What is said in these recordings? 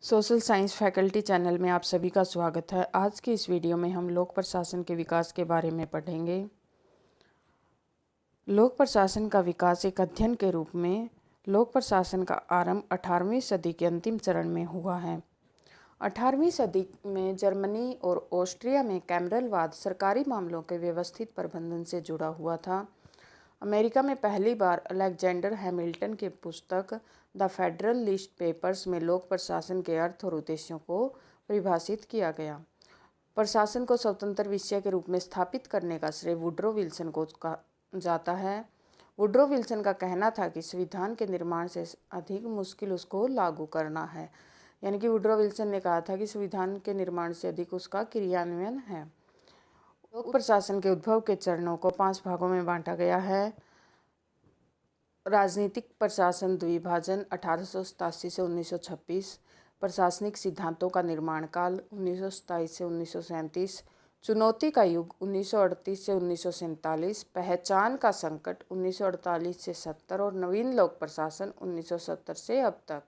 Social science faculty channel में आप सभी का स्वागत है। आज की इस वीडियो में हम लोक प्रशासन के विकास के बारे में पढ़ेंगे। लोक प्रशासन का विकास एक अध्ययन के रूप में लोक प्रशासन का आरंभ 18वीं सदी के अंतिम चरण में हुआ है। 18वीं सदी में जर्मनी और ऑस्ट्रिया में कैमरलवाद सरकारी मामलों के व्यवस्थित प्रबंधन से जुड़ा हुआ था। अमेरिका में पहली बार अलेक्जेंडर हैमिल्टन की पुस्तक द फेडरलिस्ट पेपर्स में लोक प्रशासन के अर्थ और उद्देश्यों को परिभाषित किया गया। प्रशासन को स्वतंत्र विषय के रूप में स्थापित करने का श्रेय वुड्रो विल्सन को जाता है। वुड्रो विल्सन का कहना था कि संविधान के निर्माण से अधिक मुश्किल उसको लागू करना है। यानी कि वुड्रो विल्सन ने कहा था कि संविधान के निर्माण से अधिक उसका क्रियान्वयन है। लोक प्रशासन के उद्भव के चरणों को 5 भागों में बांटा गया है। राजनीतिक प्रशासन द्विभाजन 1887 से 1926, प्रशासनिक सिद्धांतों का निर्माण काल 1927 से 1937, चुनौती का युग 1938 से 1947, पहचान का संकट 1948 से 70 और नवीन लोक प्रशासन 1970 से अब तक।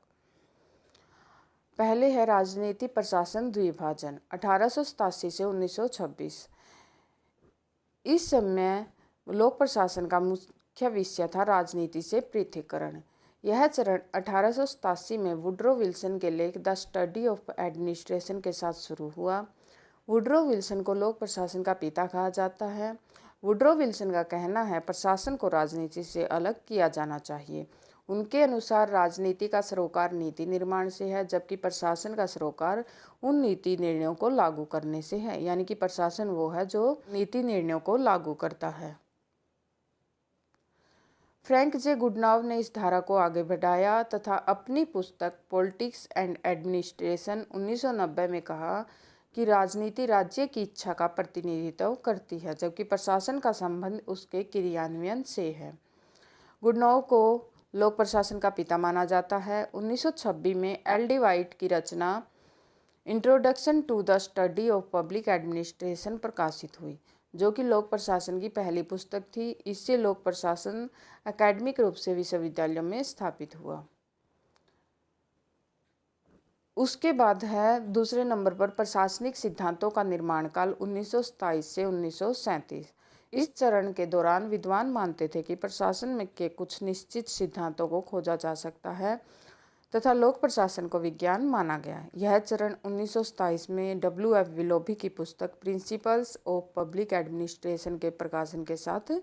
पहले है राजनीतिक प्रशासन द्विभाजन 1887 से 1926। इस समय लोक प्रशासन का मुख्य विषय था राजनीति से पृथक्करण। यह चरण 1887 में वुड्रो विल्सन के लेख द स्टडी ऑफ एडमिनिस्ट्रेशन के साथ शुरू हुआ। वुड्रो विल्सन को लोक प्रशासन का पिता कहा जाता है। वुड्रो विल्सन का कहना है प्रशासन को राजनीति से अलग किया जाना चाहिए। उनके अनुसार राजनीति का सरोकार नीति निर्माण से है, जबकि प्रशासन का सरोकार उन नीति निर्णयों को लागू करने से है। यानी कि प्रशासन वो है जो नीति निर्णयों को लागू करता है। फ्रैंक जे गुडनाव ने इस धारा को आगे बढ़ाया तथा अपनी पुस्तक पॉलिटिक्स एंड एडमिनिस्ट्रेशन 1990 में कहा कि राजनीति राज्य की इच्छा का प्रतिनिधित्व करती है, जबकि प्रशासन का संबंध उसके क्रियान्वयन से है। गुडनाव को लोक प्रशासन का पिता माना जाता है। 1926 में एल.डी. वाइट की रचना Introduction to the Study of Public Administration प्रकाशित हुई, जो कि लोक प्रशासन की पहली पुस्तक थी। इससे लोक प्रशासन अकादमिक रूप से विश्वविद्यालयों में स्थापित हुआ। उसके बाद है दूसरे नंबर पर प्रशासनिक सिद्धांतों का निर्माण काल 1927 से 1937। इस चरण के दौरान विद्वान मानते थे कि प्रशासन में के कुछ निश्चित सिद्धांतों को खोजा जा सकता है तथा लोक प्रशासन को विज्ञान माना गया। यह चरण 1927 में W.F. विलोभी की पुस्तक प्रिंसिपल्स ऑफ पब्लिक एडमिनिस्ट्रेशन के प्रकाशन के साथ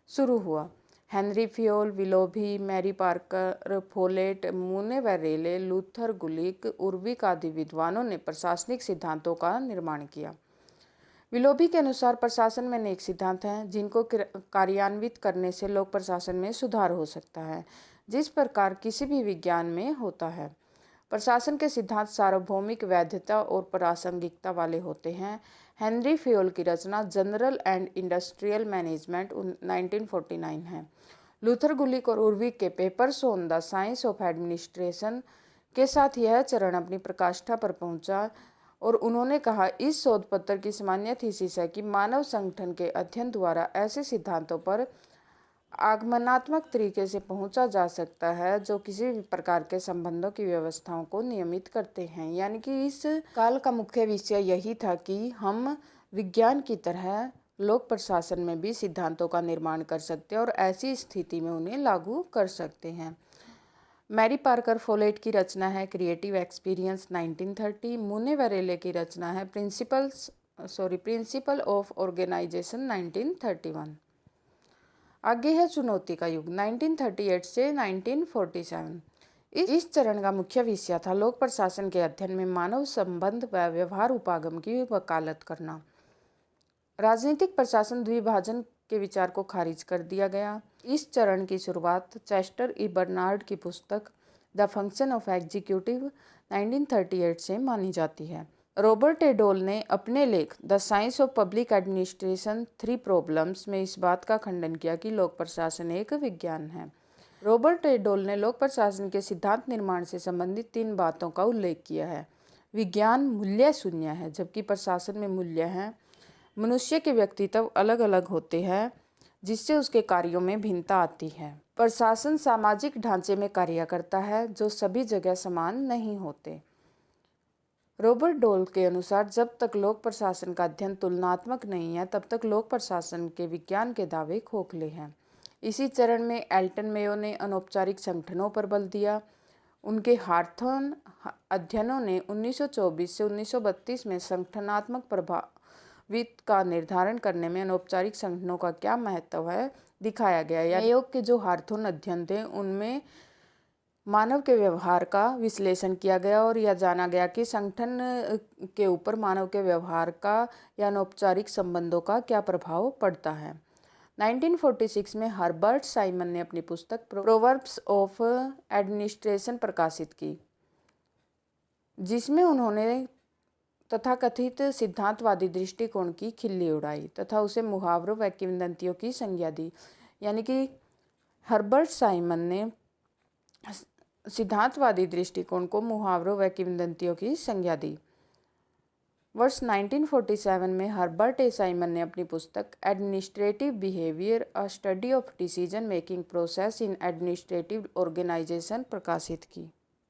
शुरू हुआ। Henri Fayol, Willoughby, Mary Parker, Follett, मुनेवेरेले, लूथर गुलिक, उर्विक आदि विद्वानों ने प्रशासनिक सिद्धांतों का निर्माण किया। विलोभी के अनुसार प्रशासन में अनेक सिद्धांत हैं जिनको कार्यान्वित करने से लोक प्रशासन में सुधार हो सकता है, जिस प्रकार किसी भी विज्ञान में होता है। प्रशासन के सिद्धांत सार्वभौमिक वैधता और प्रासंगिकता वाले होते हैं। हेनरी फियोल की रचना जनरल एंड इंडस्ट्रियल मैनेजमेंट 1949 है। लूथर गुलिक और उर्विक के papers on the science of administration के साथ यह चरण अपनी प्रकाष्ठा पर पहुंचा और उन्होंने कहा इस शोध पत्र की सामान्य थीसिस है कि मानव संगठन के अध्ययन द्वारा ऐसे सिद्धांतों पर आगमनात्मक तरीके से पहुंचा जा सकता है जो किसी भी प्रकार के संबंधों की व्यवस्थाओं को नियमित करते हैं। यानी कि इस काल का मुख्य विषय यही था कि हम विज्ञान की तरह लोक प्रशासन में भी सिद्धांतों का निर्माण कर सकते हैं और ऐसी स्थिति में उन्हें लागू कर सकते हैं। मैरी पार्कर फोलेट की रचना है क्रिएटिव एक्सपीरियंस 1930। मुनेवेरेले की रचना है प्रिंसिपल ऑफ ऑर्गेनाइजेशन 1931। आगे है चुनौती का युग 1938 से 1947। इस चरण का मुख्य विषय था लोक प्रशासन के अध्ययन में मानव संबंध व व्यवहार उपागम की वकालत करना। राजनीतिक प्रशासन द्विभाजन के विचार को खारिज कर दिया गया। इस चरण की शुरुआत चेस्टर ई बर्नार्ड की पुस्तक द फंक्शन ऑफ एग्जीक्यूटिव 1938 से मानी जाती है। रॉबर्ट ए डोल ने अपने लेख the science of Public administration 3 problems में इस बात का खंडन किया कि लोक प्रशासन एक विज्ञान है। रॉबर्ट ए डोल ने लोक प्रशासन के सिद्धांत निर्माण से संबंधित 3 बातों का उल्लेख किया है। विज्ञान मूल्य शून्य है, जबकि प्रशासन में मूल्य है। मनुष्य के व्यक्तित्व अलग अलग होते हैं, जिससे उसके कार्यों में भिन्नता आती है। प्रशासन सामाजिक ढांचे में कार्य करता है जो सभी जगह समान नहीं होते। रॉबर्ट डोल के अनुसार जब तक लोक प्रशासन का अध्ययन तुलनात्मक नहीं है तब तक लोक प्रशासन के विज्ञान के दावे खोखले हैं। इसी चरण में एल्टन मेयो ने अनौपचारिक संगठनों पर बल दिया। उनके हार्थन अध्ययनों ने 1924 से 1932 में संगठनात्मक प्रभावित का निर्धारण करने में अनौपचारिक संगठनों का क्या महत्व है दिखाया गया। मेयो के जो हार्थन अध्ययन थे उनमें मानव के व्यवहार का विश्लेषण किया गया और यह जाना गया कि संगठन के ऊपर मानव के व्यवहार का या अनौपचारिक संबंधों का क्या प्रभाव पड़ता है। 1946 में हर्बर्ट साइमन ने अपनी पुस्तक प्रोवर्ब्स ऑफ एडमिनिस्ट्रेशन प्रकाशित की, जिसमें उन्होंने तथाकथित सिद्धांतवादी दृष्टिकोण की खिल्ली उड़ाई तथा उसे मुहावरों व किंवदंतियों की संज्ञा दी। यानी कि हर्बर्ट साइमन ने सिद्धांतवादी दृष्टिकोण को मुहावरों व किंवदंतियों की संज्ञा दी। वर्ष 1947 में हर्बर्ट ए साइमन ने अपनी पुस्तक administrative behaviour a study of decision making process in administrative organisation प्रकाशित की।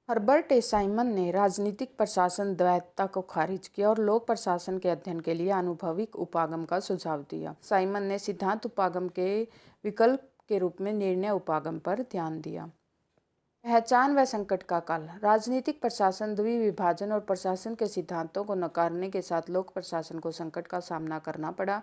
हर्बर्ट ए साइमन ने राजनीतिक प्रशासन द्वैतता को खारिज किया और लोक प्रशासन के अध्ययन के लिए आनुभविक उपागम का सुझाव दिया। साइमन ने सिद्धांत उपागम के विकल्प के रूप में निर्णय उपागम पर ध्यान दिया। पहचान व संकट का काल। राजनीतिक प्रशासन द्विविभाजन और प्रशासन के सिद्धांतों को नकारने के साथ लोक प्रशासन को संकट का सामना करना पड़ा।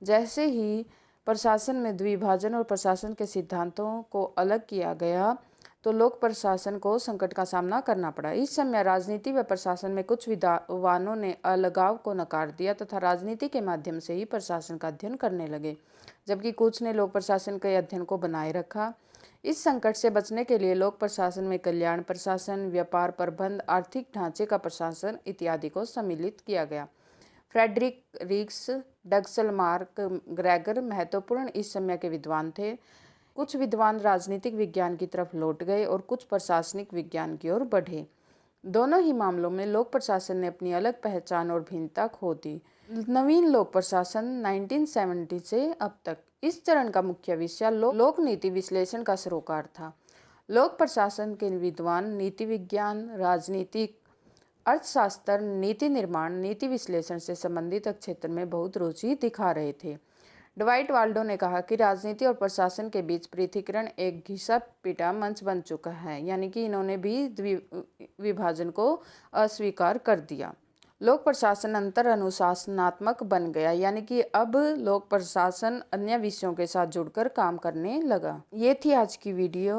जैसे ही प्रशासन में द्विविभाजन और प्रशासन के सिद्धांतों को अलग किया गया तो लोक प्रशासन को संकट का सामना करना पड़ा। इस समय राजनीति व प्रशासन में कुछ विद्वानों ने अलगाव को नकार दिया तथा राजनीति के माध्यम से ही प्रशासन का अध्ययन करने लगे, जबकि कुछ ने लोक प्रशासन के अध्ययन को बनाए रखा। इस संकट से बचने के लिए लोक प्रशासन में कल्याण प्रशासन, व्यापार प्रबंध, आर्थिक ढांचे का प्रशासन इत्यादि को सम्मिलित किया गया। फ्रेडरिक रिक्स, डगसल मार्क ग्रेगर महत्वपूर्ण इस समय के विद्वान थे। कुछ विद्वान राजनीतिक विज्ञान की तरफ लौट गए और कुछ प्रशासनिक विज्ञान की ओर बढ़े। दोनों ही मामलों में लोक प्रशासन ने अपनी अलग पहचान और भिन्नता खो दी। नवीन लोक प्रशासन 1970 से अब तक। इस चरण का मुख्य विषय लोक नीति विश्लेषण का सरोकार था। लोक प्रशासन के विद्वान नीति विज्ञान, राजनीतिक अर्थशास्त्र, नीति निर्माण, नीति विश्लेषण से संबंधित क्षेत्र में बहुत रुचि दिखा रहे थे। डवाइट वाल्डो ने कहा कि राजनीति और प्रशासन के बीच पृथकीकरण एक घिसा पिटा मंच बन चुका है, यानी कि इन्होंने भी विभाजन को अस्वीकार कर दिया। लोक प्रशासन अंतर अनुशासनात्मक बन गया, यानी कि अब लोक प्रशासन अन्य विषयों के साथ जुड़कर काम करने लगा। ये थी आज की वीडियो।